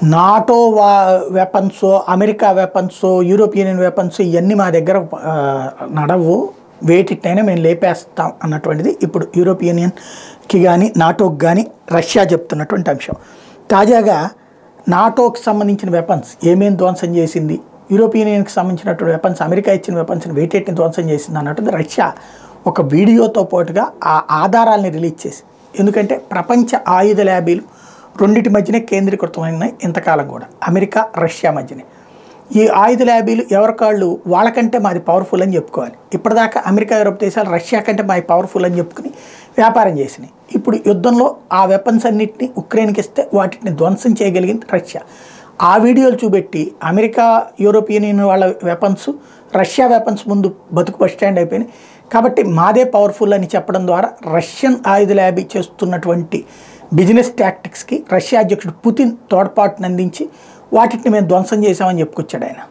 NATO weapons, America weapons, European weapons ఇవన్నీ మా దగ్గర నడవు, వేటినైనా మేము లేపేస్తాం అన్నటువంటిది ఇప్పుడు యూరోపియన్ యూనియన్కి కానీ నాటోకి కానీ రష్యా చెప్తున్నటువంటి అంశం. తాజాగా నాటోకి సంబంధించిన వెపన్స్ ఏమేమి ధ్వంసం చేసింది, యూరోపియన్ యూనియన్కి సంబంధించినటువంటి వెపన్స్, అమెరికా ఇచ్చిన వెపన్స్ని వేటేటిని ధ్వంసం చేసింది అన్నట్టు రష్యా ఒక వీడియోతో పాటుగా ఆ ఆధారాలని రిలీజ్ చేసి, ఎందుకంటే ప్రపంచ ఆయుధ ల్యాబీలు రెండింటి మధ్యనే కేంద్రీకృతమైనాయి ఇంతకాలం కూడా, అమెరికా రష్యా మధ్యనే. ఈ ఆయుధ ల్యాబీలు ఎవరికాళ్ళు వాళ్ళకంటే మాది పవర్ఫుల్ అని చెప్పుకోవాలి. ఇప్పటిదాకా అమెరికా యూరోప్ దేశాలు రష్యా కంటే మాది పవర్ఫుల్ అని చెప్పుకుని వ్యాపారం చేసినాయి. ఇప్పుడు యుద్ధంలో ఆ వెపన్స్ అన్నింటినీ ఉక్రెయిన్కి ఇస్తే వాటిని ధ్వంసం చేయగలిగింది రష్యా. ఆ వీడియోలు చూపెట్టి అమెరికా యూరోపియన్ యూనియన్ వాళ్ళ వెపన్స్, రష్యా వెపన్స్ ముందు బతుకు బస్ స్టాండ్ అయిపోయినాయి కాబట్టి మాదే పవర్ఫుల్ అని చెప్పడం ద్వారా రష్యన్ ఆయుధ ల్యాబీ చేస్తున్నటువంటి బిజినెస్ టాక్టిక్స్కి రష్యా అధ్యక్షుడు పుతిన్ తోడ్పాటును అందించి వాటిని మేము ధ్వంసం చేశామని చెప్పుకొచ్చాడు ఆయన.